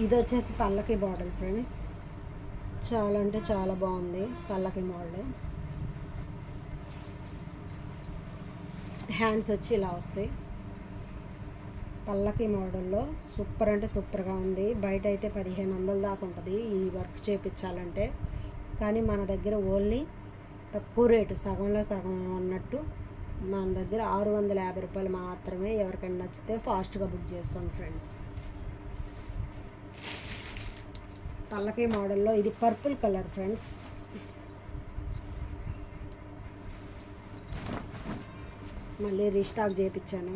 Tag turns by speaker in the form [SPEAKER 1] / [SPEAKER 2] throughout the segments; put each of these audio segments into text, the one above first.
[SPEAKER 1] ఇది వచ్చేసి పల్లకి మోడల్ ఫ్రెండ్స్. చాలా అంటే చాలా బాగుంది పల్లకి మోడల్. హ్యాండ్స్ వచ్చి ఇలా వస్తాయి. పల్లకి మోడల్లో సూపర్ అంటే సూపర్గా ఉంది. బయట అయితే 1500 దాకా ఉంటుంది ఈ వర్క్ చేయించాలంటే. కానీ మన దగ్గర ఓన్లీ తక్కువ రేటు, సగంలో సగం అన్నట్టు మన దగ్గర 650 రూపాయలు మాత్రమే. ఎవరికైనా నచ్చితే ఫాస్ట్గా బుక్ చేసుకోండి ఫ్రెండ్స్. పల్లకి మోడల్లో ఇది పర్పుల్ కలర్ ఫ్రెండ్స్. మళ్ళీ రీస్టాక్ చేయించాను.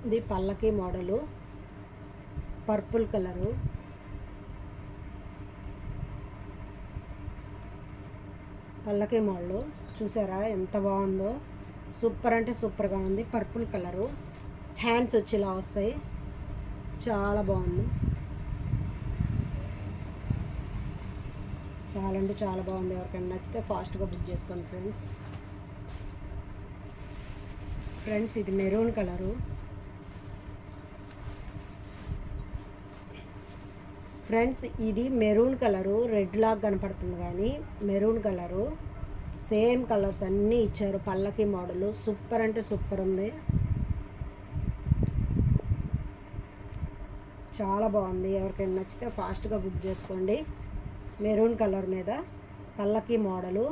[SPEAKER 1] ఇది పల్లకి మోడలు పర్పుల్ కలరు. పల్లకి మోడలు చూసారా ఎంత బాగుందో. సూపర్ అంటే సూపర్గా ఉంది. పర్పుల్ కలరు, హ్యాండ్స్ వచ్చి ఇలా వస్తాయి. చాలా బాగుంది. చాలా అంటే చాలా బాగుంది. ఎవరికైనా నచ్చితే ఫాస్ట్గా బుక్ చేసుకోండి ఫ్రెండ్స్. ఫ్రెండ్స్ ఇది మెరూన్ కలరు. ఫ్రెండ్స్ ఇది మెరూన్ కలరు, రెడ్ లాగా కనపడుతుంది కానీ మెరూన్ కలరు. సేమ్ కలర్స్ అన్నీ ఇచ్చారు. పల్లకి మోడలు సూపర్ అంటే సూపర్ ఉంది. చాలా బాగుంది. ఎవరికైనా నచ్చితే ఫాస్ట్గా బుక్ చేసుకోండి. మెరూన్ కలర్ మీద పల్లకి మోడలు,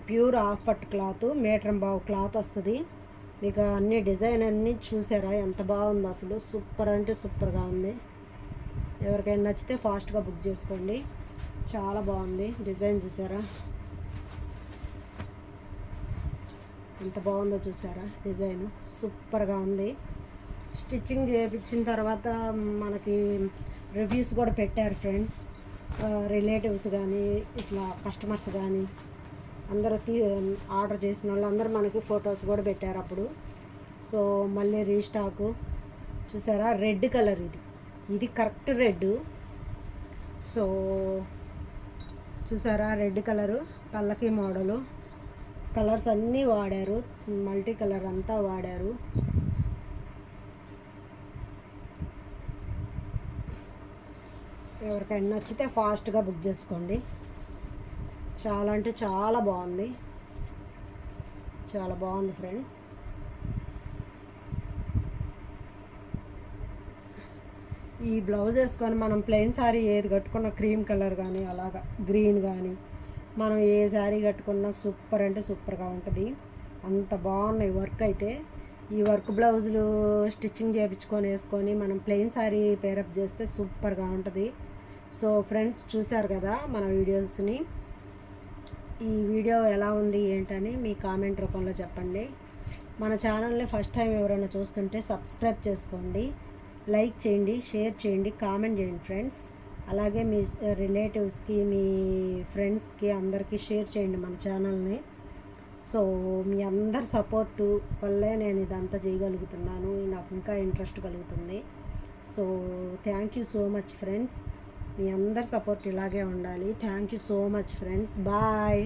[SPEAKER 1] ప్యూర్ హాఫ్ పట్ క్లాత్, మీటర్ బావు క్లాత్ వస్తుంది. మీకు అన్ని డిజైన్ అన్నీ చూసారా ఎంత బాగుందో. అసలు సూపర్ అంటే సూపర్గా ఉంది. ఎవరికైనా నచ్చితే ఫాస్ట్గా బుక్ చేసుకోండి. చాలా బాగుంది. డిజైన్ చూసారా ఎంత బాగుందో. చూసారా డిజైన్ సూపర్గా ఉంది. స్టిచ్చింగ్ చేయించిన తర్వాత మనకి రివ్యూస్ కూడా పెట్టారు ఫ్రెండ్స్. రిలేటివ్స్ కానీ ఇట్లా కస్టమర్స్ కానీ అందరూ ఆర్డర్ చేసిన వాళ్ళు అందరూ మనకి ఫొటోస్ కూడా పెట్టారు అప్పుడు. సో మళ్ళీ రీస్టాకు చూసారా. రెడ్ కలర్ ఇది కరెక్ట్ రెడ్. సో చూసారా రెడ్ కలరు పల్లకి మోడలు. కలర్స్ అన్నీ వాడారు, మల్టీ కలర్ అంతా వాడారు. ఎవరికైనా నచ్చితే ఫాస్ట్గా బుక్ చేసుకోండి. చాలా అంటే చాలా బాగుంది. చాలా బాగుంది ఫ్రెండ్స్. ఈ బ్లౌజ్ వేసుకొని మనం ప్లెయిన్ శారీ ఏది కట్టుకున్నా క్రీమ్ కలర్ కానీ అలాగా గ్రీన్ కానీ మనం ఏ శారీ కట్టుకున్నా సూపర్ అంటే సూపర్గా ఉంటుంది. అంత బాగున్నాయి వర్క్ అయితే. ఈ వర్క్ బ్లౌజులు స్టిచ్చింగ్ చేయించుకొని వేసుకొని మనం ప్లెయిన్ శారీ పేరప్ చేస్తే సూపర్గా ఉంటుంది. సో ఫ్రెండ్స్ చూశారు కదా మన వీడియోస్ని. ఈ వీడియో ఎలా ఉంది ఏంటని మీ కామెంట్ రూపంలో చెప్పండి. మన ఛానల్ని ఫస్ట్ టైం ఎవరైనా చూస్తుంటే సబ్స్క్రైబ్ చేసుకోండి, లైక్ చేయండి, షేర్ చేయండి, కామెంట్ చేయండి ఫ్రెండ్స్. అలాగే మీ రిలేటివ్స్కి మీ ఫ్రెండ్స్కి అందరికీ షేర్ చేయండి మన ఛానల్ని. సో మీ అందరి సపోర్టు వల్లే నేను ఇదంతా చేయగలుగుతున్నాను. నాకు ఇంకా ఇంట్రెస్ట్ కలుగుతుంది. So thank you so much friends. మీ అందరి సపోర్ట్ ఇలాగే ఉండాలి. Thank you so much friends. Bye.